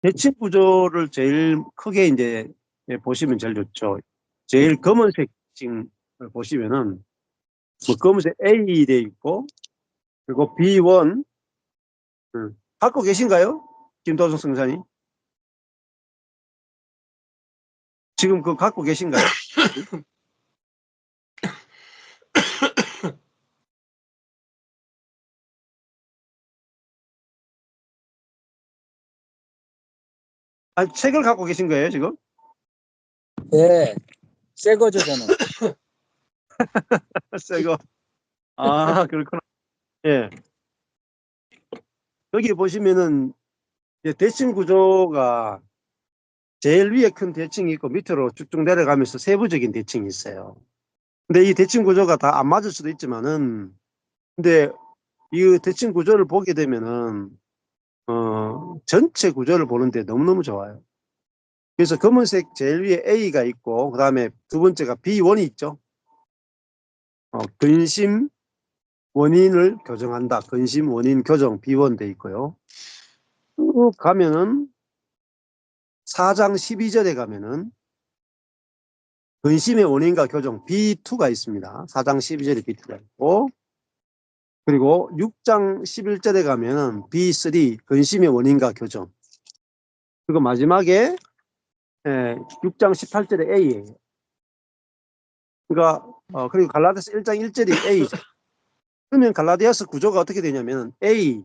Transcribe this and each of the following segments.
대칭 구조를 제일 크게 이제 보시면 제일 좋죠. 제일 검은색 층을 보시면은 뭐 검은색 A 돼 있고 그리고 B1 갖고 계신가요? 김도성 성사님 지금 그거 갖고 계신가요? 아 책을 갖고 계신 거예요 지금? 예, 새 거죠, 저는. 새거. 아 그렇구나. 예. 여기 보시면은 이제 대칭 구조가 제일 위에 큰 대칭이 있고 밑으로 쭉쭉 내려가면서 세부적인 대칭이 있어요. 근데 이 대칭 구조가 다 안 맞을 수도 있지만은 근데 이 대칭 구조를 보게 되면은 전체 구조를 보는데 너무너무 좋아요. 그래서 검은색 제일 위에 A가 있고 그다음에 두 번째가 B1이 있죠. 근심 원인을 교정한다. 근심 원인 교정 B1 돼 있고요. 쭉 가면은 4장 12절에 가면은 근심의 원인과 교정 B2가 있습니다. 4장 12절에 B2가 있고 그리고 6장 11절에 가면은 B3 근심의 원인과 교정 그리고 마지막에 6장 18절에 A예요. 그러니까 그리고 갈라디아서 1장 1절이 A죠. 그러면 갈라디아서 구조가 어떻게 되냐면 A,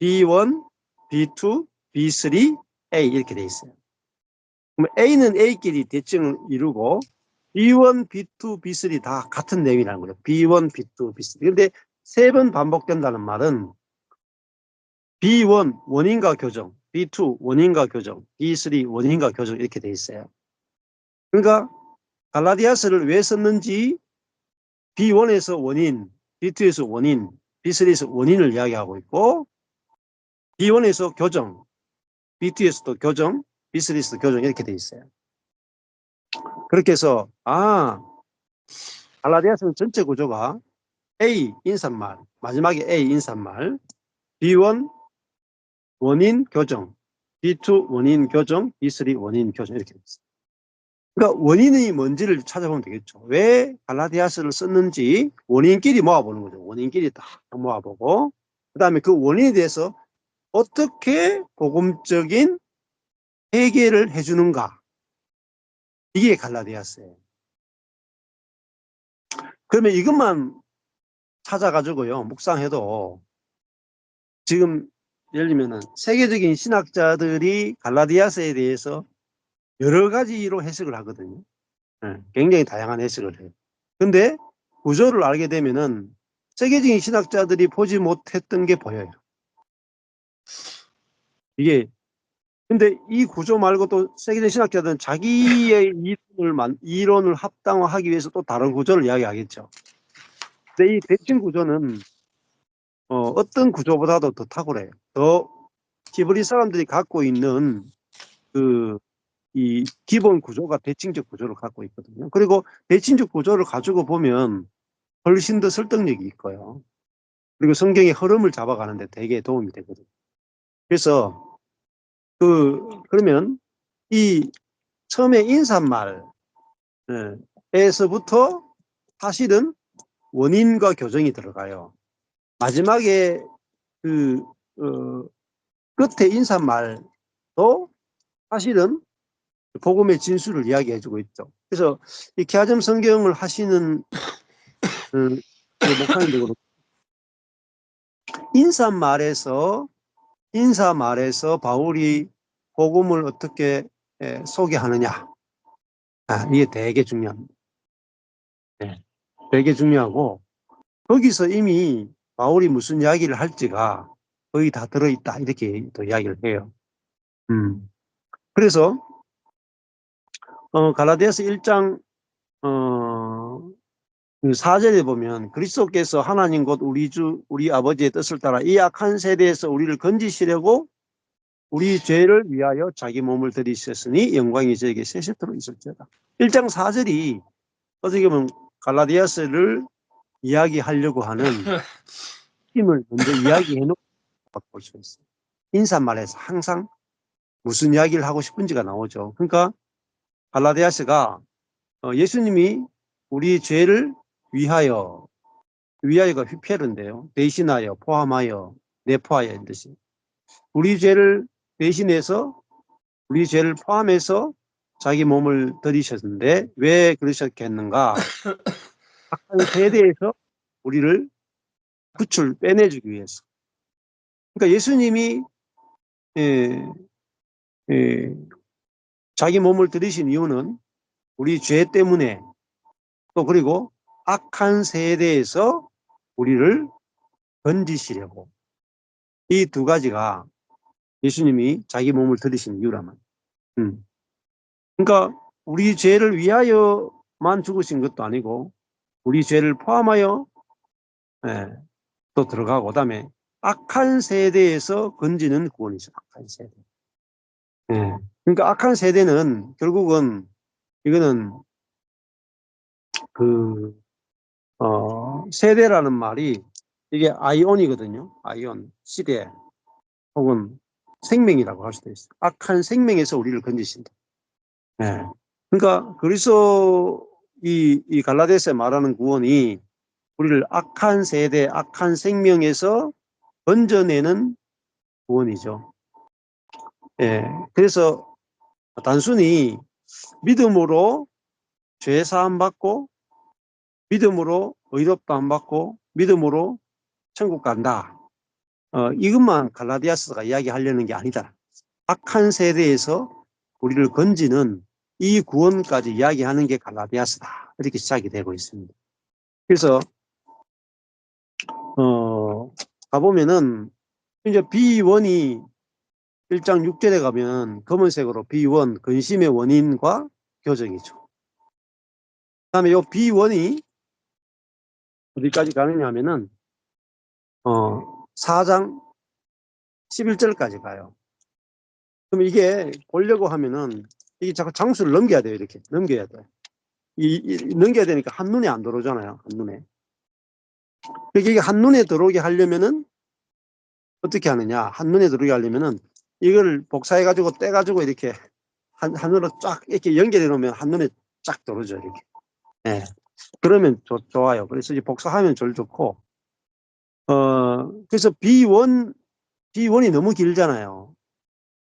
B1, B2, B3, A 이렇게 돼 있어요. 그러면 A는 A끼리 대칭을 이루고 B1, B2, B3 다 같은 내용이라는 거죠. B1, B2, B3. 그런데 세 번 반복된다는 말은 B1 원인과 교정, B2 원인과 교정, B3 원인과 교정 이렇게 돼 있어요. 그러니까 갈라디아서를 왜 썼는지 B1에서 원인, B2에서 원인, B3에서 원인을 이야기하고 있고 B1에서 교정, B2에서도 교정, B3에서도 교정 이렇게 돼 있어요. 그렇게 해서 갈라디아서는 전체 구조가 A 인사말, 마지막에 A 인사말, B1 원인 교정, B2 원인 교정, B3 원인 교정 이렇게 돼 있어요. 그러니까 원인이 뭔지를 찾아보면 되겠죠. 왜 갈라디아서를 썼는지 원인끼리 모아보는 거죠. 원인끼리 딱 모아보고 그다음에 그 원인에 대해서 어떻게 복음적인 해결을 해주는가 이게 갈라디아서예요. 그러면 이것만 찾아가지고요 묵상해도 지금 예를 들면 세계적인 신학자들이 갈라디아서에 대해서 여러 가지로 해석을 하거든요. 굉장히 다양한 해석을 해요. 근데 구조를 알게 되면은 세계적인 신학자들이 보지 못했던 게 보여요. 이게 근데 이 구조 말고 또 세계적인 신학자들은 자기의 이론을 합당화하기 위해서 또 다른 구조를 이야기하겠죠. 근데 이 대칭 구조는 어떤 구조보다도 더 탁월해요. 더 히브리 사람들이 갖고 있는 이 기본 구조가 대칭적 구조를 갖고 있거든요. 그리고 대칭적 구조를 가지고 보면 훨씬 더 설득력이 있고요. 그리고 성경의 흐름을 잡아가는데 되게 도움이 되거든요. 그래서 그러면 이 처음에 인사말에서부터 사실은 원인과 교정이 들어가요. 마지막에 그 끝에 인사말도 사실은 복음의 진수를 이야기해주고 있죠. 그래서 이 케아점 성경을 하시는 목사님들 인사말에서 바울이 복음을 어떻게 소개하느냐 이게 되게 중요합니다. 네, 되게 중요하고 거기서 이미 바울이 무슨 이야기를 할지가 거의 다 들어있다 이렇게 또 이야기를 해요. 그래서 갈라디아서 1장 4절에 보면 그리스도께서 하나님 곧 우리 아버지의 뜻을 따라 이 악한 세대에서 우리를 건지시려고 우리 죄를 위하여 자기 몸을 들이셨으니 영광이 저에게 세세토록 있을지어다. 1장 4절이 어떻게 보면 갈라디아서를 이야기하려고 하는 힘을 먼저 이야기해 놓고 볼 수 있어요. 인사말에서 항상 무슨 이야기를 하고 싶은지가 나오죠. 그러니까 갈라디아서가 예수님이 우리 죄를 위하여가 휘페른데요. 대신하여, 포함하여, 내포하여 이런 뜻이. 우리 죄를 대신해서 우리 죄를 포함해서 자기 몸을 들이셨는데 왜 그러셨겠는가? 악한 세대에서 우리를 빼내주기 위해서. 그러니까 예수님이 예, 예, 자기 몸을 들이신 이유는 우리 죄 때문에 또 그리고 악한 세대에서 우리를 건지시려고 이 두 가지가 예수님이 자기 몸을 들이신 이유라면. 그러니까 우리 죄를 위하여만 죽으신 것도 아니고 우리 죄를 포함하여 예, 또 들어가고 그다음에 악한 세대에서 건지는 구원이죠. 악한 세대. 예. 그러니까 악한 세대는 결국은 이거는 그 세대라는 말이 이게 아이온이거든요. 아이온 시대 혹은 생명이라고 할 수도 있어요. 악한 생명에서 우리를 건지신다. 예. 그러니까 그래서 이 갈라디아서에 말하는 구원이 우리를 악한 세대, 악한 생명에서 건져내는 구원이죠. 예. 그래서 단순히 믿음으로 죄 사함 받고 믿음으로 의롭다함 받고 믿음으로 천국 간다. 이것만 갈라디아서가 이야기하려는 게 아니다. 악한 세대에서 우리를 건지는 이 구원까지 이야기하는 게 갈라디아서다. 이렇게 시작이 되고 있습니다. 그래서 가보면은 이제 B1이 1장 6절에 가면 검은색으로 B1 근심의 원인과 교정이죠. 그다음에 이 B1이 어디까지 가느냐 하면은 4장 11절까지 가요. 그럼 이게 보려고 하면은 이게 자꾸 장수를 넘겨야 돼요. 이렇게 넘겨야 돼. 넘겨야 되니까 한눈에 안 들어오잖아요. 한눈에. 그러니까 이게 한눈에 들어오게 하려면은 어떻게 하느냐? 한눈에 들어오게 하려면은 이걸 복사해 가지고 떼 가지고 이렇게 하늘로 쫙 이렇게 연결해 놓으면 한눈에 쫙 들어오죠. 이렇게. 예. 그러면 좋아요. 그래서 이제 복사하면 제일 좋고 그래서 B1이 너무 길잖아요.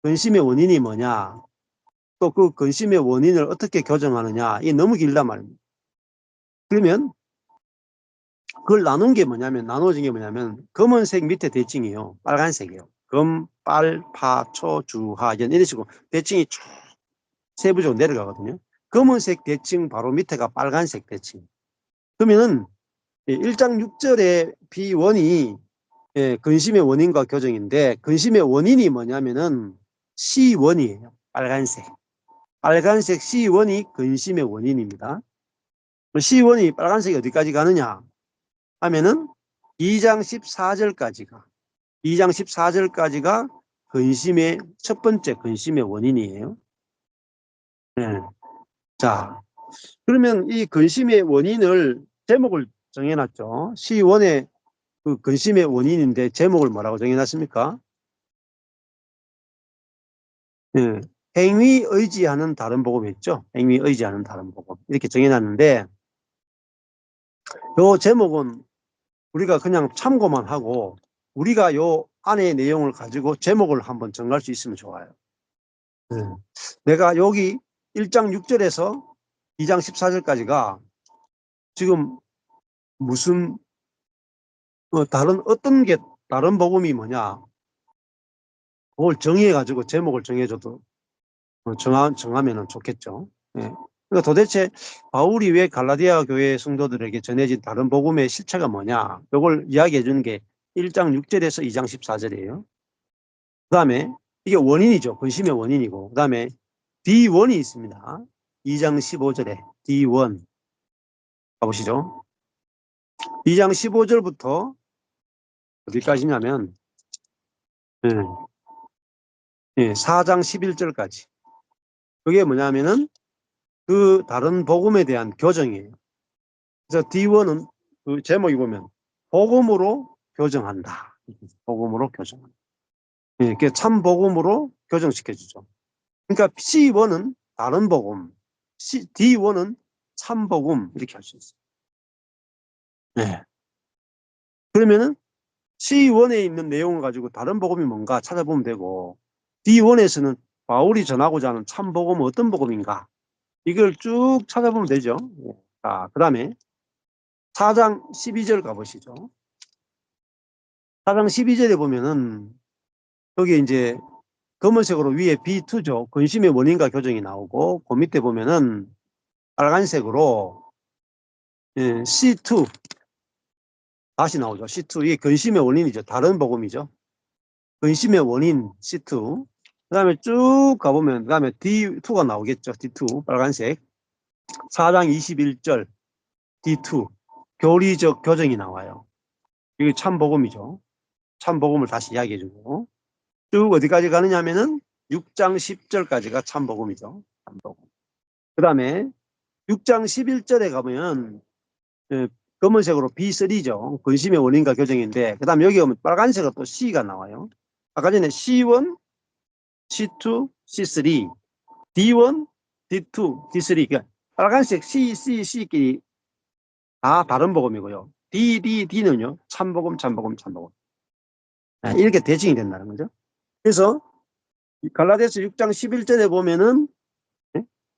근심의 원인이 뭐냐? 또 그 근심의 원인을 어떻게 교정하느냐? 이게 너무 길단 말입니다. 그러면 그걸 나눠진 게 뭐냐면 검은색 밑에 대칭이요. 빨간색이요. 금, 빨, 파, 초, 주, 하, 연 이런 식으로 대칭이 쭉 세부적으로 내려가거든요. 검은색 대칭 바로 밑에가 빨간색 대칭. 그러면은 1장 6절에 B1이 근심의 원인과 교정인데 근심의 원인이 뭐냐면은 C1이에요. 빨간색. 빨간색 C1이 근심의 원인입니다. C1이 빨간색이 어디까지 가느냐 하면은 2장 14절까지가 2장 14절까지가 근심의 첫 번째 근심의 원인이에요. 네. 자, 그러면 이 근심의 원인을 제목을 정해놨죠. C1의 그 근심의 원인인데 제목을 뭐라고 정해놨습니까? 네. 행위 의지하는 다른 복음 있죠. 행위 의지하는 다른 복음 이렇게 정해놨는데 요 제목은 우리가 그냥 참고만 하고 우리가 요 안의 내용을 가지고 제목을 한번 정할 수 있으면 좋아요. 네. 내가 여기 1장 6절에서 2장 14절까지가 지금 무슨 어떤 게 다른 복음이 뭐냐 그걸 정의해 가지고 제목을 정해줘도 정하면 좋겠죠. 네. 그러니까 도대체 바울이 왜 갈라디아 교회 성도들에게 전해진 다른 복음의 실체가 뭐냐 이걸 이야기해 주는 게 1장 6절에서 2장 14절이에요. 그 다음에 이게 원인이죠. 근심의 원인이고 그 다음에 D1이 있습니다. 2장 15절에 D1 가보시죠. 2장 15절부터 어디까지냐면 4장 11절까지 그게 뭐냐면은 그 다른 복음에 대한 교정이에요. 그래서 D1은 그 제목이 보면 복음으로 교정한다. 복음으로 교정한다. 참 복음으로 교정시켜주죠. 그러니까 C1은 다른 복음, D1은 참 복음 이렇게 할 수 있어요. 네. 그러면은 C1에 있는 내용을 가지고 다른 복음이 뭔가 찾아보면 되고 D1에서는 바울이 전하고자 하는 참 복음은 어떤 복음인가 이걸 쭉 찾아보면 되죠. 자, 그 다음에 4장 12절 가보시죠. 4장 12절에 보면은 여기 이제 검은색으로 위에 B2죠. 근심의 원인과 교정이 나오고 그 밑에 보면은 빨간색으로 C2 다시 나오죠. C2 이게 근심의 원인이죠. 다른 복음이죠. 근심의 원인 C2 그 다음에 쭉 가보면 그 다음에 D2가 나오겠죠. D2 빨간색 4장 21절 D2 교리적 교정이 나와요. 이게 참 복음이죠. 참 복음을 다시 이야기해주고 쭉 어디까지 가느냐 하면은 6장 10절까지가 참 복음이죠. 참 복음. 그 다음에 6장 11절에 가면 검은색으로 B3죠. 근심의 원인과 교정인데 그 다음에 여기 오면 빨간색으로 또 C가 나와요. 아까 전에 C1, C2, C3, D1, D2, D3 그러니까 빨간색 C, C, C끼리 다 다른 복음이고요. D, D, D는요. 참복음, 참복음, 참복음. 이렇게 대칭이 된다는 거죠. 그래서 갈라디아서 6장 11절에 보면은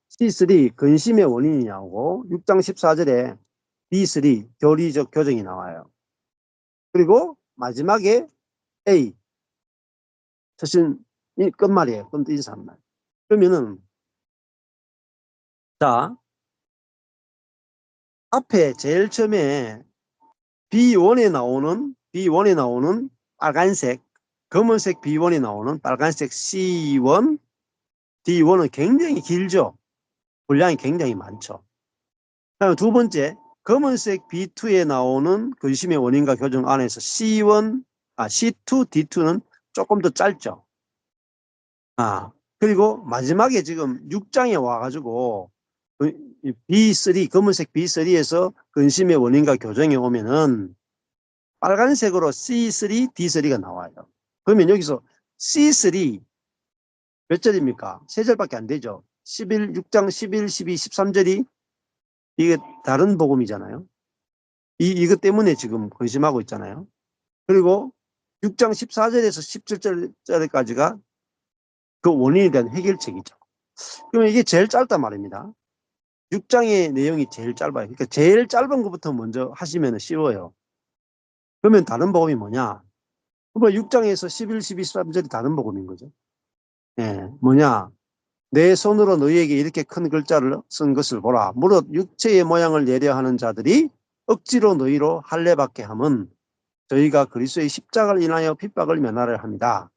C3 근심의 원인이 나오고 6장 14절에 D3 교리적 교정이 나와요. 그리고 마지막에 A 사실 이 끝말이에요. 끝 인사말. 그러면은 자 앞에 제일 처음에 B1에 나오는 빨간색 검은색 B1에 나오는 빨간색 C1 D1은 굉장히 길죠. 분량이 굉장히 많죠. 그다음에 두 번째 검은색 B2에 나오는 근심의 원인과 교정 안에서 C2, D2는 조금 더 짧죠. 그리고 마지막에 지금 6장에 와가지고 B3, 검은색 B3에서 근심의 원인과 교정에 오면은 빨간색으로 C3, D3가 나와요. 그러면 여기서 C3 몇 절입니까? 세 절밖에 안 되죠. 6장 11, 12, 13절이 이게 다른 복음이잖아요. 이것 때문에 지금 근심하고 있잖아요. 그리고 6장 14절에서 17절까지가 그 원인에 대한 해결책이죠. 그러면 이게 제일 짧단 말입니다. 6장의 내용이 제일 짧아요. 그러니까 제일 짧은 것부터 먼저 하시면 쉬워요. 그러면 다른 복음이 뭐냐? 6장에서 11, 12, 13절이 다른 복음인 거죠. 뭐냐? 내 손으로 너희에게 이렇게 큰 글자를 쓴 것을 보라. 무릇 육체의 모양을 내려 하는 자들이 억지로 너희로 할례받게 함은 저희가 그리스도의 십자가를 인하여 핍박을 면하려 합니다.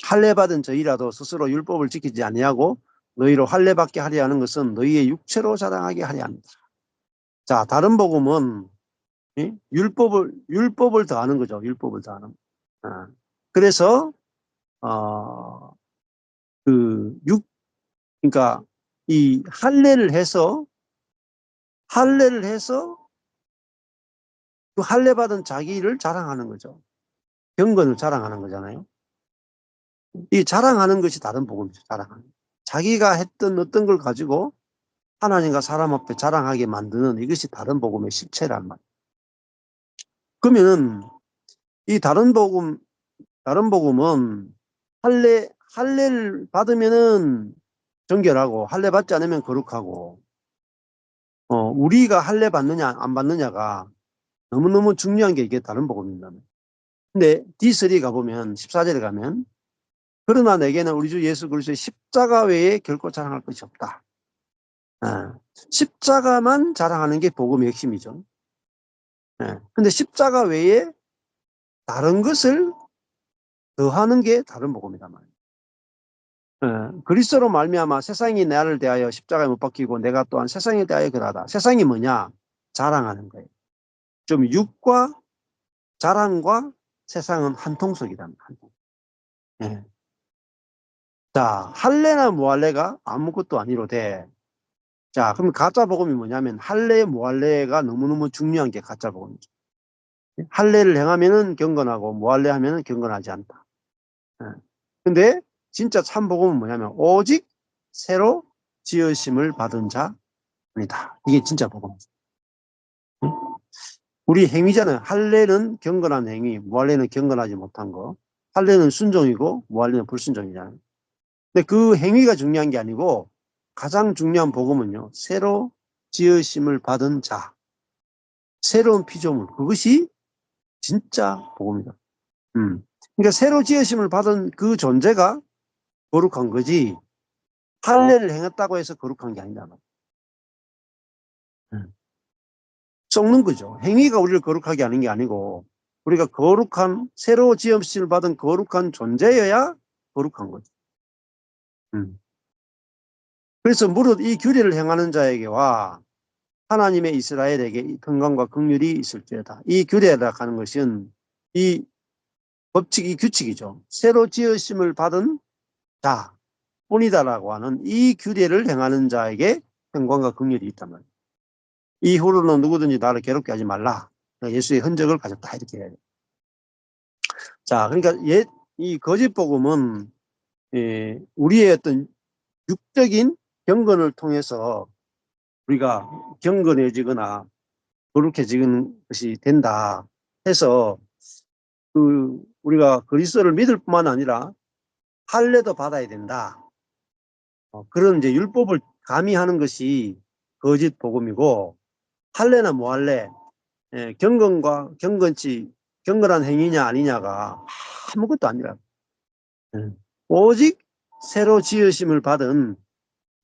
할례받은 저희라도 스스로 율법을 지키지 아니하고 너희로 할례받게 하려 하는 것은 너희의 육체로 자랑하게 하려 합니다. 자, 다른 복음은 율법을 더하는 거죠. 율법을 더하는. 그래서 그러니까 이 할례를 해서 그 할례 받은 자기를 자랑하는 거죠. 경건을 자랑하는 거잖아요. 이 자랑하는 것이 다른 복음이죠. 자랑하는. 자기가 했던 어떤 걸 가지고 하나님과 사람 앞에 자랑하게 만드는 이것이 다른 복음의 실체란 말이에요. 그러면 이 다른 복음은 할례를 받으면은 정결하고 할례 받지 않으면 거룩하고 우리가 할례 받느냐 안 받느냐가 너무너무 중요한 게 이게 다른 복음입니다. 근데 D3 가보면 14절에 가면 그러나 내게는 우리 주 예수 그리스도의 십자가 외에 결코 자랑할 것이 없다. 십자가만 자랑하는 게 복음의 핵심이죠. 근데 십자가 외에 다른 것을 더하는 게 다른 복음이다 말이에요. 그리스도로 말미암아 세상이 나를 대하여 십자가에 못 박히고 내가 또한 세상에 대하여 그러하다. 세상이 뭐냐? 자랑하는 거예요. 좀 육과 자랑과 세상은 한 통속이다. 한 통. 예. 자, 할례나 무할례가 아무것도 아니로되 자, 그럼 가짜 복음이 뭐냐면 할례 무할례가 너무너무 중요한 게 가짜 복음이죠. 할례를 행하면은 경건하고 무할례 하면은 경건하지 않다. 예. 근데 진짜 참 복음은 뭐냐면 오직 새로 지으심을 받은 자입니다. 이게 진짜 복음입니다. 응? 우리 행위잖아요. 할례는 경건한 행위, 무할례는 경건하지 못한 거. 할례는 순종이고 무할례는 불순종이잖아요. 근데 그 행위가 중요한 게 아니고 가장 중요한 복음은요. 새로 지으심을 받은 자, 새로운 피조물. 그것이 진짜 복음이다. 그러니까 새로 지으심을 받은 그 존재가 거룩한 거지 할례를 행했다고 해서 거룩한 게 아니다. 썩는 거죠. 행위가 우리를 거룩하게 하는 게 아니고 우리가 거룩한 새로 지음심을 받은 거룩한 존재여야 거룩한 거죠. 그래서 무릇 이 규례를 행하는 자에게와 하나님의 이스라엘에게 이 평강과 긍휼이 있을지어다. 이 규례라 하는 것은 이 법칙, 이 규칙이죠. 새로 지으심을 받은 자 뿐이다라고 하는 이 규례를 행하는 자에게 평강과 긍휼이 있단 말이에요. 이후로는 누구든지 나를 괴롭게 하지 말라. 예수의 흔적을 가졌다 이렇게 해야 돼요. 자, 그러니까 이 거짓 복음은 우리의 어떤 육적인 경건을 통해서 우리가 경건해지거나 거룩해지는 것이 된다 해서 우리가 그리스도를 믿을 뿐만 아니라 할례도 받아야 된다. 그런 이제 율법을 가미하는 것이 거짓 복음이고 할례나 무할례 경건과 경건한 행위냐 아니냐가 아무것도 아니라 오직 새로 지으심을 받은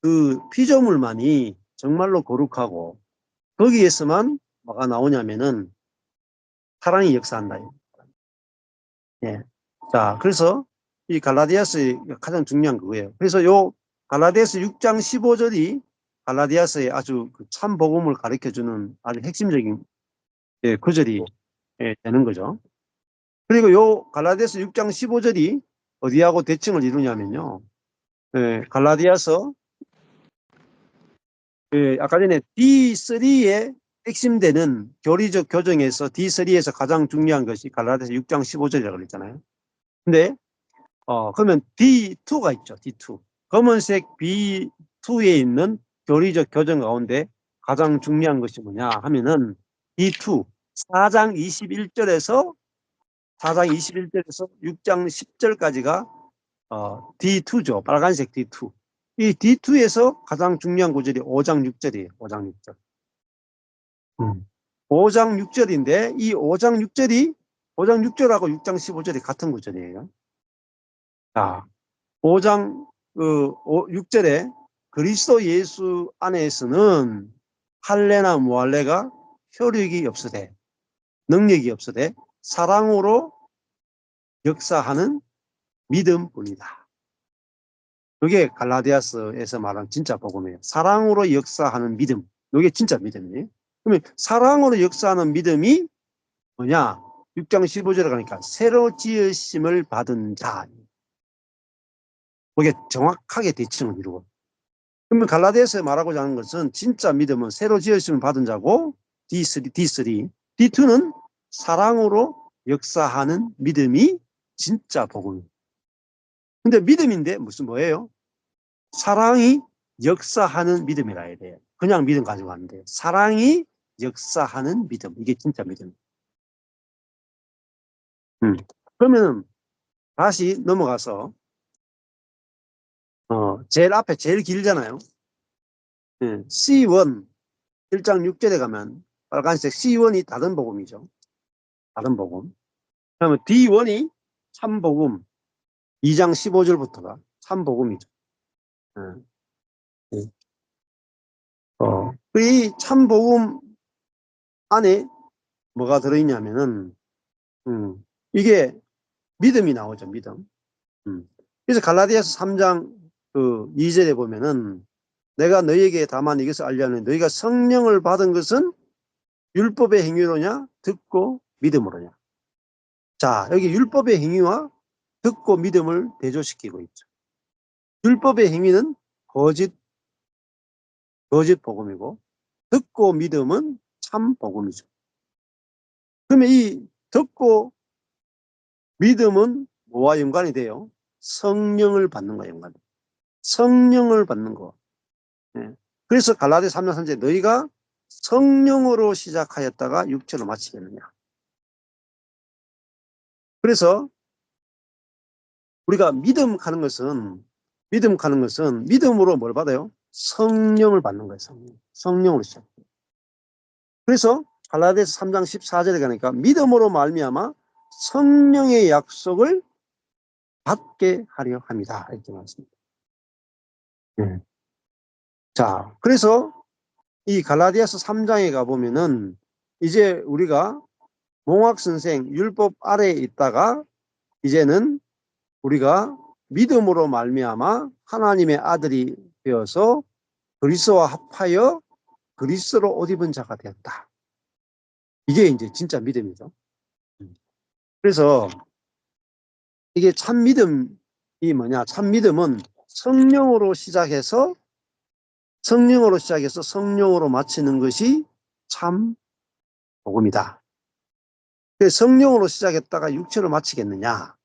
그 피조물만이 정말로 거룩하고 거기에서만 뭐가 나오냐면은 사랑이 역사한다. 예. 자, 그래서 이 갈라디아서의 가장 중요한 그거예요. 그래서 요 갈라디아서 6장 15절이 갈라디아서의 아주 참 복음을 가르쳐주는 아주 핵심적인 구절이 되는 거죠. 그리고 요 갈라디아서 6장 15절이 어디하고 대칭을 이루냐면요. 갈라디아서 아까 전에 D3의 핵심되는 교리적 교정에서 D3에서 가장 중요한 것이 갈라디아서 6장 15절이라고 그랬잖아요. 근데 그러면 D2가 있죠. D2. 검은색 B2에 있는 교리적 교정 가운데 가장 중요한 것이 뭐냐 하면은 D2 4장 21절에서 6장 10절까지가 D2죠. 빨간색 D2. 이 D2에서 가장 중요한 구절이 5장 6절이에요. 5장 6절. 5장 6절인데 이 5장 6절하고 6장 15절이 같은 구절이에요. 자, 5장 6절에 그리스도 예수 안에서는 할례나 무할례가 효력이 없으되 능력이 없으되 사랑으로 역사하는 믿음뿐이다. 그게 갈라디아서에서 말하는 진짜 복음이에요. 사랑으로 역사하는 믿음. 이게 진짜 믿음이에요. 그러면 사랑으로 역사하는 믿음이 뭐냐? 6장 15절에 가니까 새로 지으심을 받은 자. 그게 정확하게 대칭을 이루고. 그러면 갈라디아서에 말하고자 하는 것은 진짜 믿음은 새로 지으심을 받은 자고 D3. D2는 사랑으로 역사하는 믿음이 진짜 복음입니다. 근데 믿음인데 무슨 뭐예요? 사랑이 역사하는 믿음이라 해야 돼요. 그냥 믿음 가지고 안 돼요. 사랑이 역사하는 믿음. 이게 진짜 믿음. 그러면 다시 넘어가서 제일 앞에 제일 길잖아요. C1 1장 6절에 가면 빨간색 C1이 다른 복음이죠. 다른 복음. 그러면 D1이 참복음 2장 15절부터가 참복음이죠. 이 참복음 안에 뭐가 들어있냐면은 이게 믿음이 나오죠. 믿음. 그래서 갈라디아서 3장 2절에 보면은 내가 너희에게 다만 이것을 알려는 너희가 성령을 받은 것은 율법의 행위로냐 듣고 믿음으로냐. 자, 여기 율법의 행위와 듣고 믿음을 대조시키고 있죠. 율법의 행위는 거짓 복음이고 듣고 믿음은 참 복음이죠. 그러면 이 듣고 믿음은 뭐와 연관이 돼요? 성령을 받는 거예요. 영감. 성령을 받는 거. 예. 그래서 갈라디아서 3장 3절에 너희가 성령으로 시작하였다가 육체로 마치겠느냐. 그래서 우리가 믿음 가는 것은 믿음으로 뭘 받아요? 성령을 받는 거예요. 성령으로 시작. 그래서 갈라디아서 3장 14절에 가니까 믿음으로 말미암아 성령의 약속을 받게 하려 합니다. 이렇게 말씀입니다. 자, 그래서 이 갈라디아서 3장에 가보면은 이제 우리가 몽학 선생 율법 아래에 있다가 이제는 우리가 믿음으로 말미암아 하나님의 아들이 되어서 그리스도와 합하여 그리스도로 옷 입은 자가 되었다. 이게 이제 진짜 믿음이죠. 그래서 이게 참 믿음이 뭐냐? 참 믿음은 성령으로 시작해서 성령으로 마치는 것이 참 복음이다. 성령으로 시작했다가 육체로 마치겠느냐?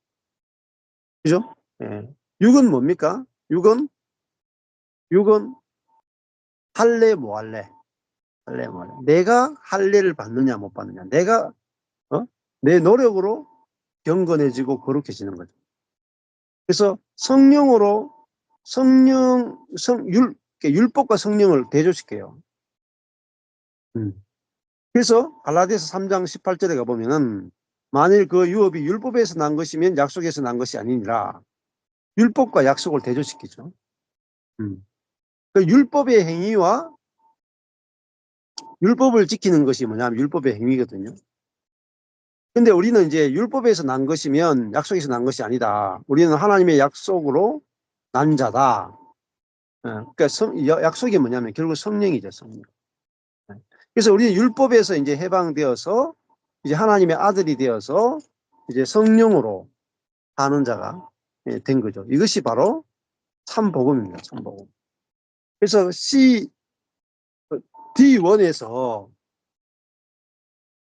그죠? 예. 육은 뭡니까? 육은 할래 뭐 할래? 할래 뭐 할래? 내가 할례를 받느냐 못 받느냐? 내가 내 노력으로 경건해지고 거룩해지는 거죠. 그래서 율법과 성령을 대조시켜요. 그래서 갈라디아서 3장 18절에 가보면은 만일 그 유업이 율법에서 난 것이면 약속에서 난 것이 아니니라 율법과 약속을 대조시키죠. 그 율법의 행위와 율법을 지키는 것이 뭐냐면 율법의 행위거든요. 근데 우리는 이제 율법에서 난 것이면 약속에서 난 것이 아니다. 우리는 하나님의 약속으로 난 자다. 그러니까 약속이 뭐냐면 결국 성령이죠, 성령. 그래서 우리는 율법에서 이제 해방되어서 이제 하나님의 아들이 되어서 이제 성령으로 사는 자가 된 거죠. 이것이 바로 참 복음입니다. 참 복음. 그래서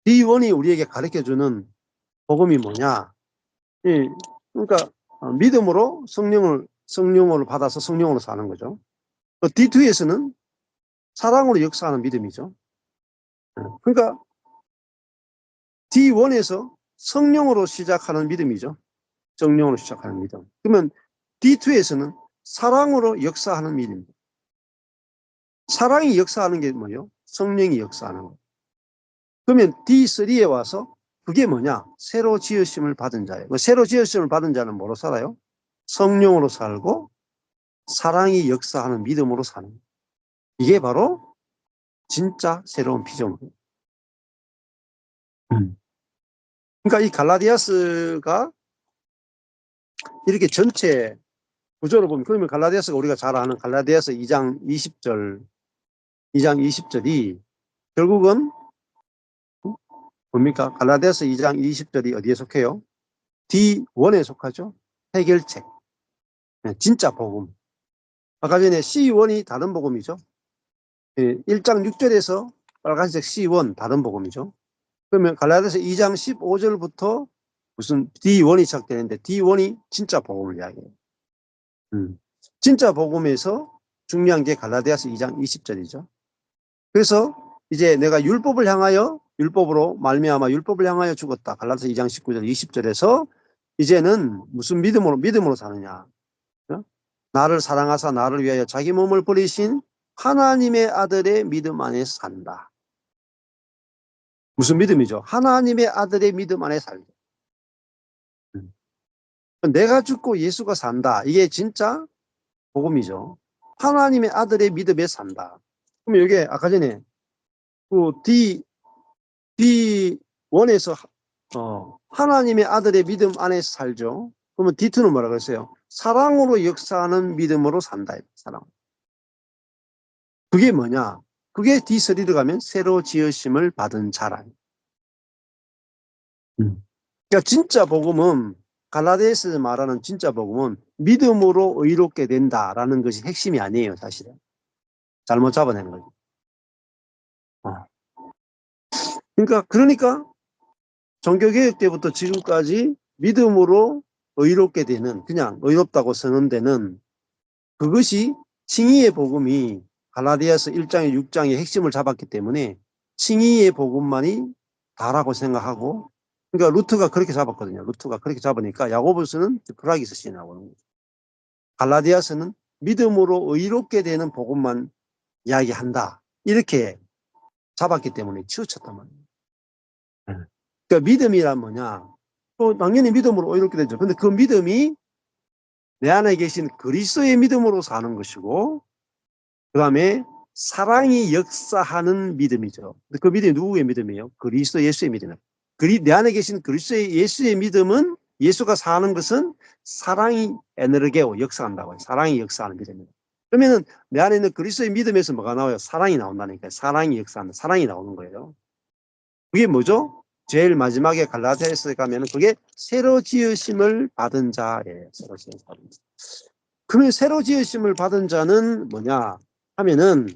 D1이 우리에게 가르쳐주는 복음이 뭐냐? 그러니까 믿음으로 성령으로 받아서 성령으로 사는 거죠. D2에서는 사랑으로 역사하는 믿음이죠. 그러니까 D1에서 성령으로 시작하는 믿음이죠. 성령으로 시작하는 믿음. 그러면 D2에서는 사랑으로 역사하는 믿음입니다. 사랑이 역사하는 게 뭐예요? 성령이 역사하는 거. 그러면 D3에 와서 그게 뭐냐? 새로 지으심을 받은 자예요. 새로 지으심을 받은 자는 뭐로 살아요? 성령으로 살고 사랑이 역사하는 믿음으로 사는 거예요. 이게 바로 진짜 새로운 피조물이에요. 그러니까 이 갈라디아스가 이렇게 전체 구조를 보면 그러면 갈라디아스가 우리가 잘 아는 갈라디아스 2장 20절이 결국은 뭡니까? 갈라디아서 2장 20절이 어디에 속해요? D1에 속하죠. 해결책. 진짜 복음. 아까 전에 C1이 다른 복음이죠. 1장 6절에서 빨간색 C1 다른 복음이죠. 그러면 갈라디아서 2장 15절부터 무슨 D1이 시작되는데 D1이 진짜 복음을 이야기해요. 진짜 복음에서 중요한 게 갈라디아서 2장 20절이죠. 그래서 이제 내가 율법으로 말미암아 율법을 향하여 죽었다. 갈라디아서 2장 19절 20절에서 이제는 무슨 믿음으로 사느냐. 나를 사랑하사 나를 위하여 자기 몸을 버리신 하나님의 아들의 믿음 안에 산다. 무슨 믿음이죠? 하나님의 아들의 믿음 안에 살다. 내가 죽고 예수가 산다. 이게 진짜 복음이죠. 하나님의 아들의 믿음에 산다. 그러면 이게 아까 전에 그 D1에서 하나님의 아들의 믿음 안에 살죠. 그러면 D2는 뭐라고 했어요? 사랑으로 역사하는 믿음으로 산다. 사랑. 그게 뭐냐? 그게 D3로 가면 새로 지으심을 받은 자라. 그러니까 진짜 복음은 갈라디아서에서 말하는 진짜 복음은 믿음으로 의롭게 된다라는 것이 핵심이 아니에요, 사실은. 잘못 잡아내는 거죠. 그러니까 종교개혁 때부터 지금까지 믿음으로 의롭게 되는, 그냥 의롭다고 선언되는 그것이 칭의의 복음이 갈라디아서 1장에 6장의 핵심을 잡았기 때문에 칭의의 복음만이 다라고 생각하고, 그러니까 루트가 그렇게 잡았거든요. 루트가 그렇게 잡으니까 야고보서는 프라기스시 나오는 거죠. 갈라디아서는 믿음으로 의롭게 되는 복음만 이야기한다. 이렇게 잡았기 때문에 치우쳤단 말이에요. 그러니까 믿음이란 뭐냐? 또 당연히 믿음으로 의롭게 되죠. 근데 그 믿음이 내 안에 계신 그리스도의 믿음으로 사는 것이고, 그 다음에 사랑이 역사하는 믿음이죠. 그 믿음이 누구의 믿음이에요? 그리스도 예수의 믿음이에요. 내 안에 계신 그리스도의 예수의 믿음은, 예수가 사는 것은 사랑이 에너르게오 역사한다고 해요. 사랑이 역사하는 믿음입니다. 그러면은 내 안에 있는 그리스도의 믿음에서 뭐가 나와요? 사랑이 나온다니까요. 사랑이 역사하는, 사랑이 나오는 거예요. 그게 뭐죠? 제일 마지막에 갈라디아서에 가면은 그게 새로 지으심을 받은 자예요. 새로 지으심을 받은 자. 그러면 새로 지으심을 받은 자는 뭐냐 하면은,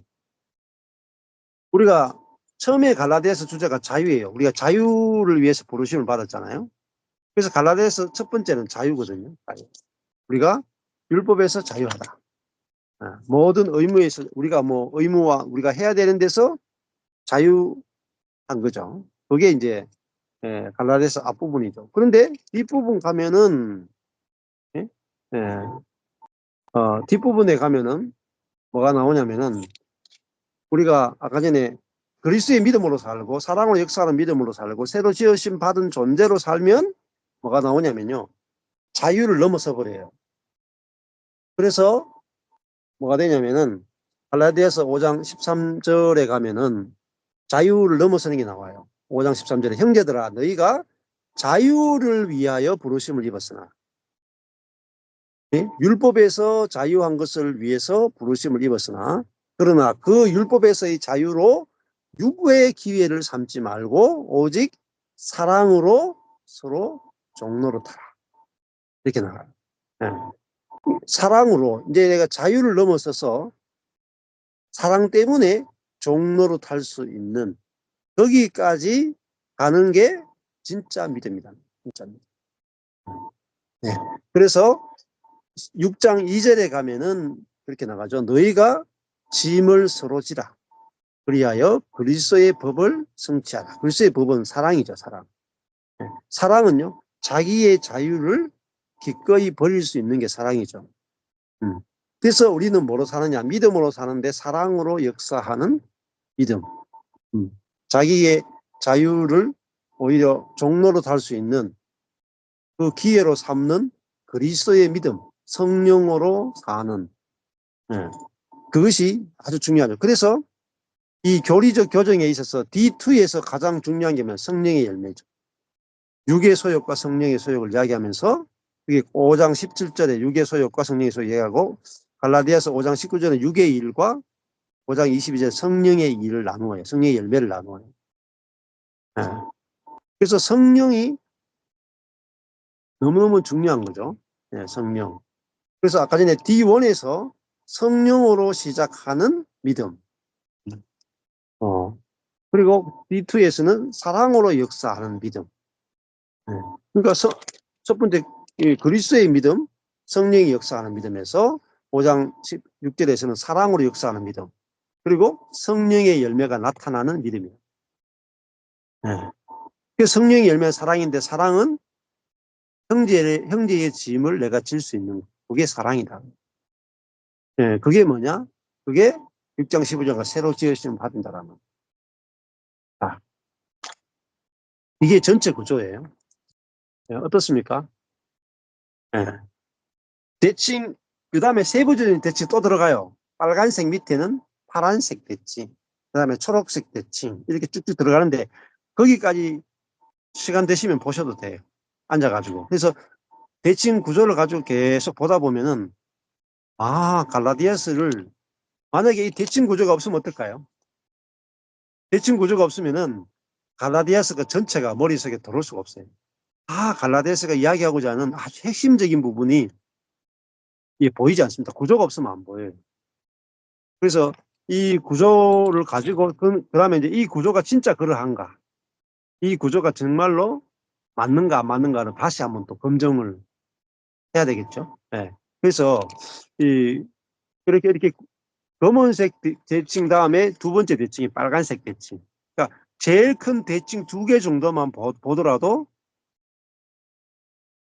우리가 처음에 갈라디아서 주제가 자유예요. 우리가 자유를 위해서 부르심을 받았잖아요. 그래서 갈라디아서 첫 번째는 자유거든요. 자유. 우리가 율법에서 자유하다. 모든 의무에서, 우리가 뭐 의무와 우리가 해야 되는 데서 자유한 거죠. 그게 이제 갈라디아서 앞부분이죠. 그런데 뒷부분 가면은, 예? 예, 뒷부분에 가면은 뭐가 나오냐면은, 우리가 아까 전에 그리스도의 믿음으로 살고 사랑으로 역사하는 믿음으로 살고 새로 지으심 받은 존재로 살면 뭐가 나오냐면요, 자유를 넘어서 버려요. 그래서 뭐가 되냐면은 갈라디아서 5장 13절에 가면은 자유를 넘어서는 게 나와요. 5장 13절에 형제들아 너희가 자유를 위하여 부르심을 입었으나, 예? 율법에서 자유한 것을 위해서 부르심을 입었으나 그러나 그 율법에서의 자유로 유구의 기회를 삼지 말고 오직 사랑으로 서로 종로로 타라. 이렇게 나가요. 예. 사랑으로 이제 내가 자유를 넘어서서 사랑 때문에 종로로 탈 수 있는, 거기까지 가는 게 진짜 믿음이다. 진짜 믿음. 네. 그래서 6장 2절에 가면은 그렇게 나가죠. 너희가 짐을 서로 지라. 그리하여 그리스도의 법을 성취하라. 그리스도의 법은 사랑이죠. 사랑. 네. 사랑은요, 자기의 자유를 기꺼이 버릴 수 있는 게 사랑이죠. 그래서 우리는 뭐로 사느냐? 믿음으로 사는데 사랑으로 역사하는 믿음. 자기의 자유를 오히려 종로로 달 수 있는 그 기회로 삼는 그리스도의 믿음, 성령으로 사는, 예, 그것이 아주 중요하죠. 그래서 이 교리적 교정에 있어서 D2에서 가장 중요한 게 뭐냐면 성령의 열매죠. 육의 소욕과 성령의 소욕을 이야기하면서 그게 5장 17절에 육의 소욕과 성령의 소욕을 이야기하고, 갈라디아서 5장 19절에 육의 일과 5장 22절에 성령의 일을 나누어요. 성령의 열매를 나누어요. 예. 그래서 성령이 너무너무 중요한 거죠. 예, 성령. 그래서 아까 전에 D1에서 성령으로 시작하는 믿음. 그리고 D2에서는 사랑으로 역사하는 믿음. 예. 그러니까 첫 번째 그리스도의 믿음, 성령이 역사하는 믿음에서 5장 16절에서는 사랑으로 역사하는 믿음. 그리고 성령의 열매가 나타나는 믿음이에요. 예. 그 성령의 열매는 사랑인데, 사랑은 형제의 짐을 내가 질 수 있는, 그게 사랑이다. 예, 그게 뭐냐? 그게 6장 15절과 새로 지으심을 받는다라는. 아, 이게 전체 구조예요. 예, 어떻습니까? 예. 대칭, 그 다음에 세부적인 대칭 또 들어가요. 빨간색 밑에는 파란색 대칭, 그 다음에 초록색 대칭, 이렇게 쭉쭉 들어가는데, 거기까지 시간 되시면 보셔도 돼요. 앉아가지고. 그래서 대칭 구조를 가지고 계속 보다 보면은, 갈라디아서를, 만약에 이 대칭 구조가 없으면 어떨까요? 대칭 구조가 없으면은 갈라디아서가 전체가 머릿속에 들어올 수가 없어요. 갈라디아서가 이야기하고자 하는 아주 핵심적인 부분이 보이지 않습니다. 구조가 없으면 안 보여요. 그래서 이 구조를 가지고 그다음에 이제 이 구조가 진짜 그러한가, 이 구조가 정말로 맞는가 안 맞는가를 다시 한번 또 검증을 해야 되겠죠. 예. 그래서 이렇게 검은색 대칭 다음에 두 번째 대칭이 빨간색 대칭. 그러니까 제일 큰 대칭 2개 정도만 보더라도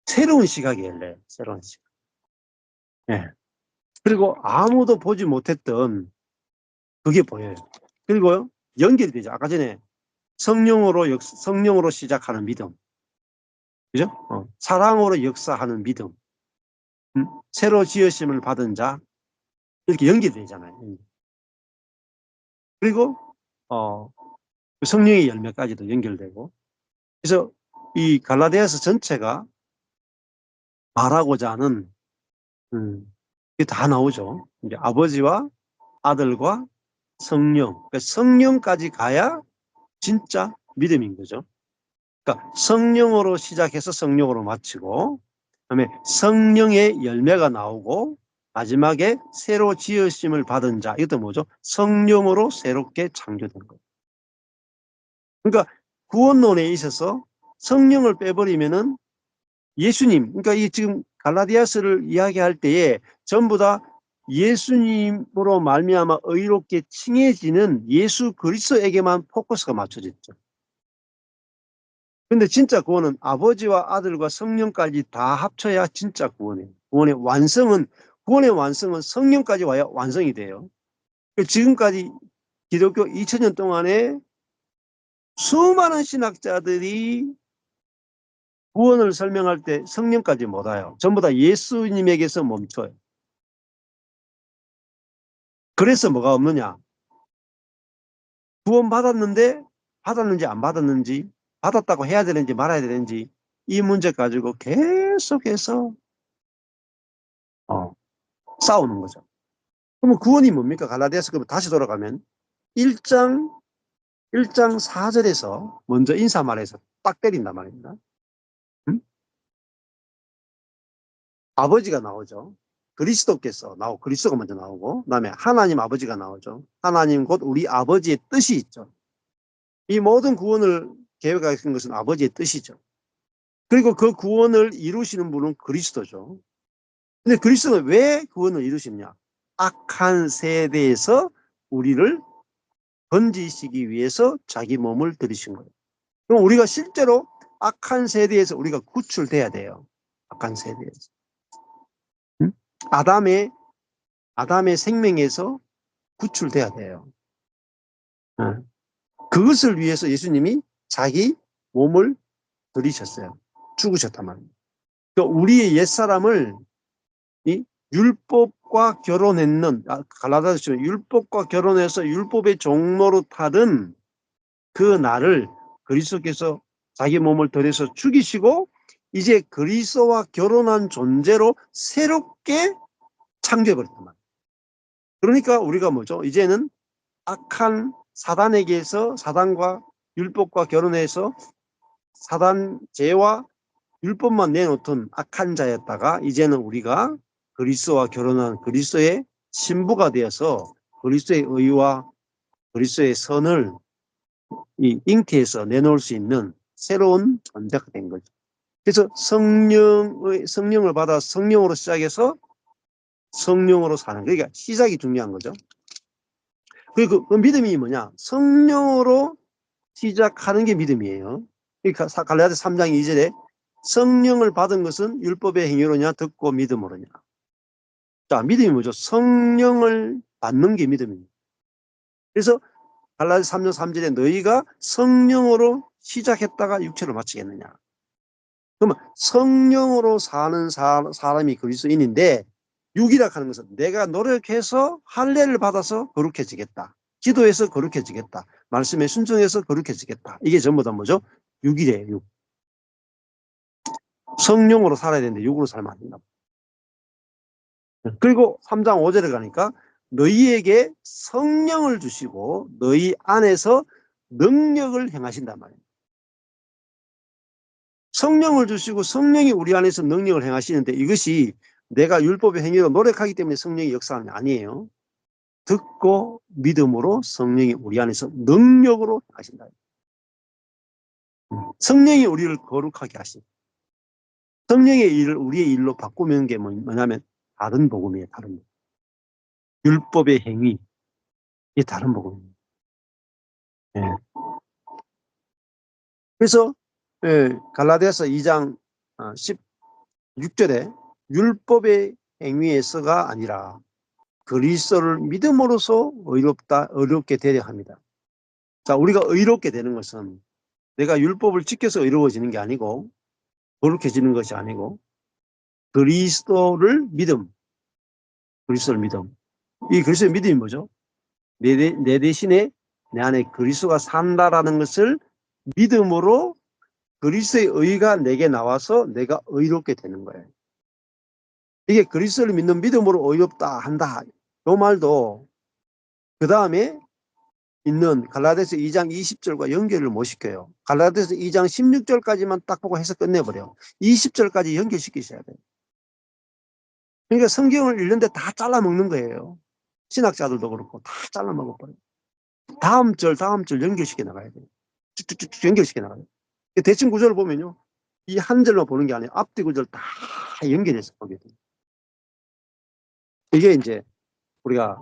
새로운 시각이 열려요. 새로운 시각. 예. 그리고 아무도 보지 못했던 그게 보여요. 그리고요, 연결이 되죠. 아까 전에 성령으로 시작하는 믿음. 그죠? 사랑으로 역사하는 믿음. 새로 지으심을 받은 자. 이렇게 연결되잖아요. 그리고, 성령의 열매까지도 연결되고. 그래서 이 갈라디아서 전체가 말하고자 하는, 이게 다 나오죠. 이제 아버지와 아들과 성령. 그러니까 성령까지 가야 진짜 믿음인 거죠. 그러니까 성령으로 시작해서 성령으로 마치고, 그다음에 성령의 열매가 나오고, 마지막에 새로 지으심을 받은 자. 이것도 뭐죠? 성령으로 새롭게 창조된 거예요. 그러니까 구원론에 있어서 성령을 빼버리면은 예수님, 그러니까 이 지금 갈라디아서를 이야기할 때에 전부 다 예수님으로 말미암아 의롭게 칭해지는 예수 그리스도에게만 포커스가 맞춰졌죠. 근데 진짜 구원은 아버지와 아들과 성령까지 다 합쳐야 진짜 구원이에요. 구원의 완성은 성령까지 와야 완성이 돼요. 지금까지 기독교 2000년 동안에 수많은 신학자들이 구원을 설명할 때 성령까지 못 와요. 전부 다 예수님에게서 멈춰요. 그래서 뭐가 없느냐? 구원 받았는지 안 받았는지, 받았다고 해야 되는지 말아야 되는지, 이 문제 가지고 계속해서 싸우는 거죠. 그러면 구원이 뭡니까? 갈라디아서 그럼 다시 돌아가면 1장 4절에서 먼저 인사말에서 딱 때린단 말입니다. 아버지가 나오죠. 그리스도가 먼저 나오고, 그다음에 하나님 아버지가 나오죠. 하나님 곧 우리 아버지의 뜻이 있죠. 이 모든 구원을 계획하신 것은 아버지의 뜻이죠. 그리고 그 구원을 이루시는 분은 그리스도죠. 근데 그리스도는 왜 구원을 이루시느냐? 악한 세대에서 우리를 건지시기 위해서 자기 몸을 들이신 거예요. 그럼 우리가 실제로 악한 세대에서 우리가 구출돼야 돼요. 악한 세대에서. 응? 아담의 생명에서 구출돼야 돼요. 응. 그것을 위해서 예수님이 자기 몸을 들이셨어요. 죽으셨단 말이에요. 그러니까 우리의 옛사람을 이 율법과 결혼했는, 갈라디아서 율법과 결혼해서 율법의 종로로 타던 그 나를 그리스도께서 자기 몸을 들여서 죽이시고, 이제 그리스도와 결혼한 존재로 새롭게 창조해버렸단 말이에요. 그러니까 우리가 뭐죠? 이제는 악한 사단에게서, 사단과 율법과 결혼해서 사단 죄와 율법만 내놓던 악한 자였다가, 이제는 우리가 그리스도와 결혼한 그리스도의 신부가 되어서 그리스도의 의와 그리스도의 선을 이 잉태해서 내놓을 수 있는 새로운 존재가 된 거죠. 그래서 성령을 받아 성령으로 시작해서 성령으로 사는, 그러니까 시작이 중요한 거죠. 그리고 그 믿음이 뭐냐? 성령으로 시작하는 게 믿음이에요. 그러니까 갈라디아서 3장 2절에 성령을 받은 것은 율법의 행위로냐 듣고 믿음으로냐. 자, 믿음이 뭐죠? 성령을 받는 게 믿음입니다. 그래서 갈라디아서 3장 3절에 너희가 성령으로 시작했다가 육체로 마치겠느냐. 그러면 성령으로 사는 사람이 그리스도인인데, 육이라 하는 것은 내가 노력해서 할례를 받아서 거룩해지겠다. 기도해서 거룩해지겠다. 말씀에 순종해서 거룩해지겠다. 이게 전부 다 뭐죠? 육이래요. 육. 성령으로 살아야 되는데 육으로 살면 안 된다. 그리고 3장 5절에 가니까 너희에게 성령을 주시고 너희 안에서 능력을 행하신단 말이에요. 성령을 주시고 성령이 우리 안에서 능력을 행하시는데, 이것이 내가 율법의 행위로 노력하기 때문에 성령이 역사하는 게 아니에요. 듣고 믿음으로 성령이 우리 안에서 능력으로 하신다. 성령이 우리를 거룩하게 하신다. 성령의 일을 우리의 일로 바꾸는 게 뭐냐면 다른 복음이에요. 다른 복음. 율법의 행위, 이 다른 복음입니다. 예. 그래서 갈라디아서 2장 16절에 율법의 행위에서가 아니라 그리스도를 믿음으로써 의롭게 되려 합니다. 자, 우리가 의롭게 되는 것은 내가 율법을 지켜서 의로워지는 게 아니고 거룩해지는 것이 아니고 그리스도를 믿음, 그리스도를 믿음. 이 그리스도의 믿음이 뭐죠? 내 대신에 내 안에 그리스도가 산다라는 것을 믿음으로 그리스도의 의가 내게 나와서 내가 의롭게 되는 거예요. 이게 그리스도를 믿는 믿음으로 의롭다 한다. 이 말도 그 다음에 있는 갈라디아서 2장 20절과 연결을 못 시켜요. 갈라디아서 2장 16절까지만 딱 보고 해서 끝내버려. 20절까지 연결시키셔야 돼요. 그러니까 성경을 읽는데 다 잘라먹는 거예요. 신학자들도 그렇고 다 잘라먹어버려요. 다음 절 연결시켜 나가야 돼요. 쭉쭉쭉 연결시켜 나가요. 대칭 구절을 보면요. 이 한 절만 보는 게 아니에요. 앞뒤 구절 다 연결해서 보게 돼요. 이게 이제 우리가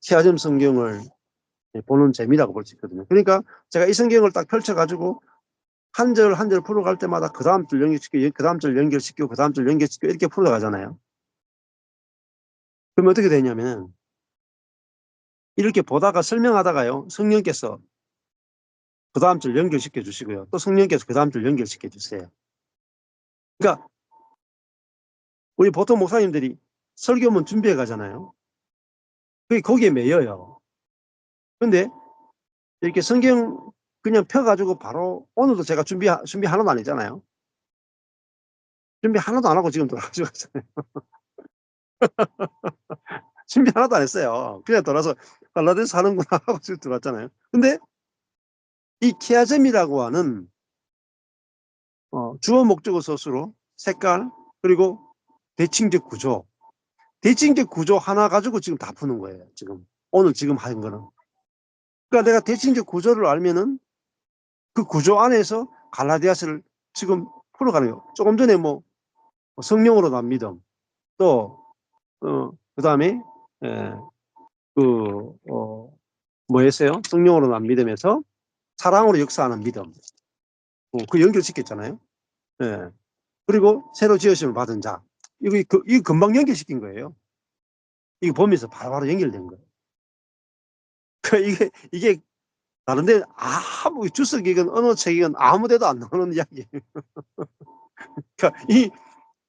치아점 성경을 보는 재미라고 볼 수 있거든요. 그러니까 제가 이 성경을 딱 펼쳐가지고 한 절 한 절 풀어갈 때마다 그 다음 절 연결시키고 그 다음 절 연결시키고 그 다음 절 연결시키고 이렇게 풀어가잖아요. 그러면 어떻게 되냐면 이렇게 보다가 설명하다가요. 성령께서 그 다음 절 연결시켜 주시고요. 또 성령께서 그 다음 절 연결시켜 주세요. 그러니까 우리 보통 목사님들이 설교문 준비해 가잖아요. 그게 거기에 매여요. 근데 이렇게 성경 그냥 펴가지고 바로 오늘도 제가 준비 하나도 안 했잖아요. 준비 하나도 안 하고 지금 돌아가지고 갔잖아요. 준비 하나도 안 했어요. 그냥 돌아서 갈라디아서 하는구나 하고 지금 들어왔잖아요. 근데 이 키아점이라고 하는 주어 목적어 서술어 색깔 그리고 대칭적 구조 대칭적 구조 하나 가지고 지금 다 푸는 거예요. 지금 오늘 지금 하는 거는. 그러니까 내가 대칭적 구조를 알면은 그 구조 안에서 갈라디아서를 지금 풀어가는 거예요. 조금 전에 뭐 성령으로 난 믿음 또 그다음에 그 뭐였어요? 성령으로 난 믿음에서 사랑으로 역사하는 믿음 그 연결시켰잖아요. 예. 그리고 새로 지으심을 받은 자 이거 금방 연결시킨 거예요. 이거 보면서 바로바로 연결된 거예요. 그러니까 이게 다른데 아무 주석이건 어느 책이건 아무데도 안 나오는 이야기예요. 그러니까 이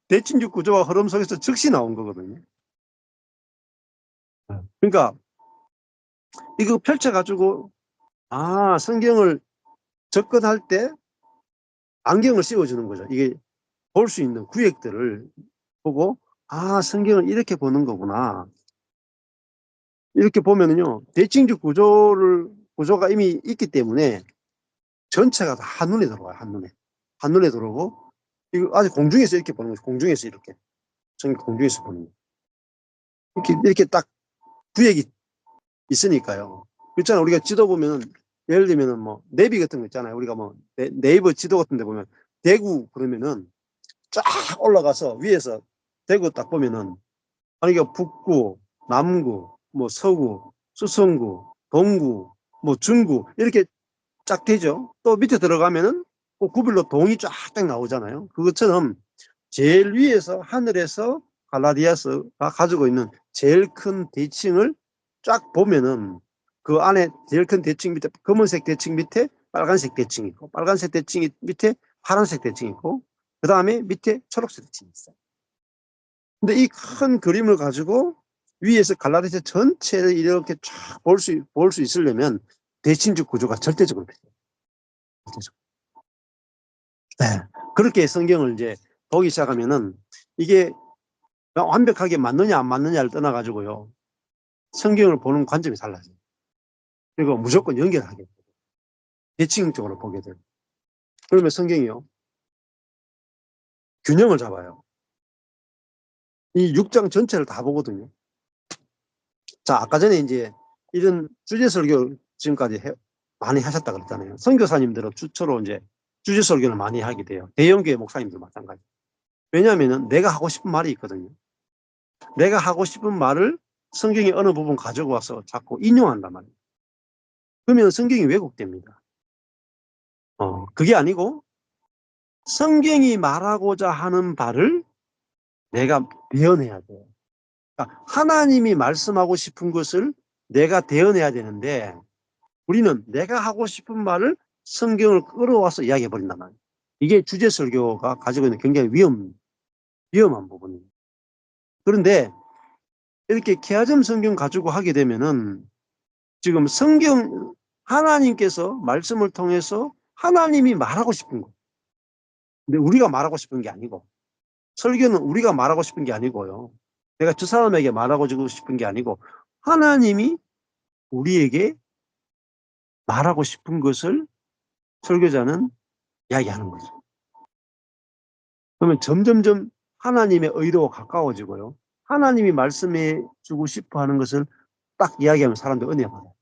대칭적 구조와 흐름 속에서 즉시 나온 거거든요. 그러니까 이거 펼쳐가지고 성경을 접근할 때 안경을 씌워주는 거죠. 이게 볼 수 있는 구획들을 보고 성경을 이렇게 보는 거구나. 이렇게 보면은요 대칭적 구조가 이미 있기 때문에 전체가 다 한눈에 들어와요. 한눈에 들어오고 이거 아직 공중에서 이렇게 보는 거죠. 공중에서 이렇게 성경 공중에서 보는 거. 이렇게 딱 구획이 있으니까요. 그렇잖아요. 우리가 지도 보면 예를 들면은 뭐 내비 같은 거 있잖아요. 우리가 뭐 네이버 지도 같은 데 보면 대구 그러면은 쫙 올라가서 위에서 대구 딱 보면은 이게 북구, 남구, 뭐 서구, 수성구, 동구, 뭐 중구 이렇게 쫙 되죠. 또 밑에 들어가면은 그 구별로 동이 쫙쫙 나오잖아요. 그것처럼 제일 위에서 하늘에서 갈라디아서가 가지고 있는 제일 큰 대칭을 쫙 보면은 그 안에 제일 큰 대칭 밑에 검은색 대칭 밑에 빨간색 대칭이 있고 빨간색 대칭 밑에 파란색 대칭이 있고 그 다음에 밑에 초록색 대칭이 있어요. 근데 이 큰 그림을 가지고 위에서 갈라디아 전체를 이렇게 쫙 볼 수 있으려면 대칭적 구조가 절대적으로 필요해요. 네. 그렇게 성경을 이제 보기 시작하면은 이게 완벽하게 맞느냐 안 맞느냐를 떠나가지고요. 성경을 보는 관점이 달라져요. 그리고 무조건 연결하게 돼요. 대칭적으로 보게 돼요. 그러면 성경이요. 균형을 잡아요. 이 6장 전체를 다 보거든요. 자, 아까 전에 이제 이런 주제 설교 지금까지 많이 하셨다 그랬잖아요. 선교사님들은 주로 이제 주제 설교를 많이 하게 돼요. 대형교회 목사님들 마찬가지. 왜냐하면 내가 하고 싶은 말이 있거든요. 내가 하고 싶은 말을 성경의 어느 부분 가지고 와서 자꾸 인용한단 말이에요. 그러면 성경이 왜곡됩니다. 그게 아니고 성경이 말하고자 하는 바를 내가 대언해야 돼요. 그러니까 하나님이 말씀하고 싶은 것을 내가 대언해야 되는데 우리는 내가 하고 싶은 말을 성경을 끌어와서 이야기해 버린단 말이에요. 이게 주제 설교가 가지고 있는 굉장히 위험한 부분입니다. 그런데 이렇게 케아점 성경 가지고 하게 되면은 지금 성경 하나님께서 말씀을 통해서 하나님이 말하고 싶은 거. 근데 우리가 말하고 싶은 게 아니고 설교는 우리가 말하고 싶은 게 아니고요. 내가 저 사람에게 말하고 싶은 게 아니고 하나님이 우리에게 말하고 싶은 것을 설교자는 이야기하는 거죠. 그러면 점점점 하나님의 의도와 가까워지고요. 하나님이 말씀해 주고 싶어 하는 것을 딱 이야기하면 사람들 은혜 받아요.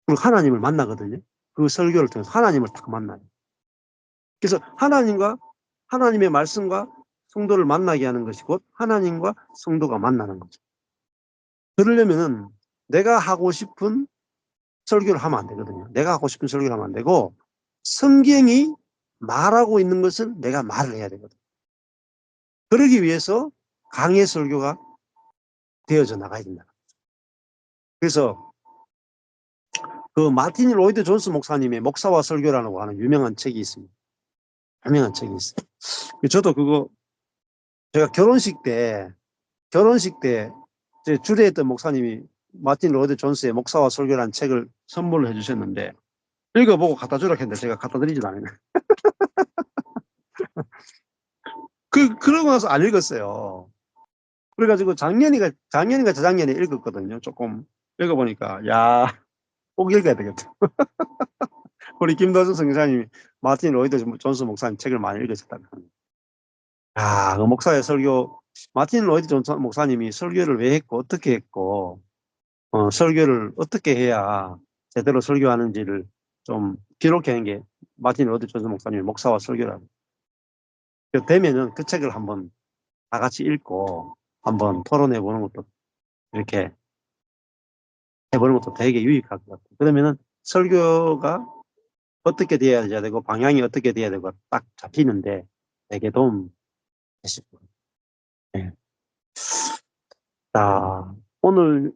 그리고 하나님을 만나거든요. 그 설교를 통해서 하나님을 딱 만나요. 그래서 하나님의 말씀과 성도를 만나게 하는 것이 곧 하나님과 성도가 만나는 거죠. 그러려면은 내가 하고 싶은 설교를 하면 안 되거든요. 내가 하고 싶은 설교를 하면 안 되고 성경이 말하고 있는 것을 내가 말을 해야 되거든요. 그러기 위해서 강의 설교가 되어져 나가야 된다. 그래서 그 마틴 로이드 존스 목사님의 목사와 설교라고 하는 유명한 책이 있습니다. 유명한 책이 있어요. 저도 그거 제가 결혼식 때 제 주례했던 목사님이 마틴 로이드 존스의 목사와 설교라는 책을 선물을 해주셨는데 읽어보고 갖다 주라 했는데 제가 갖다 드리지도 않아요. 그러고 나서 안 읽었어요. 그래가지고 작년인가 저작년에 읽었거든요. 조금 읽어보니까 야, 꼭 읽어야 되겠다. 우리 김도준 선교사님이 마틴 로이드 존스 목사님 책을 많이 읽으셨다고 합니다. 그 목사의 설교, 마틴 로이드 존스 목사님이 설교를 왜 했고 어떻게 했고 설교를 어떻게 해야 제대로 설교하는지를 좀 기록하는 게 마틴 로이드 존스 목사님의 목사와 설교라고. 되면은 그 책을 한번 다 같이 읽고 한번 토론해 보는 것도 이렇게 해보는 것도 되게 유익할 것 같아요. 그러면은 설교가 어떻게 돼야 되고 방향이 어떻게 돼야 되고 딱 잡히는데 되게 도움 되실 거예요. 네. 자, 오늘은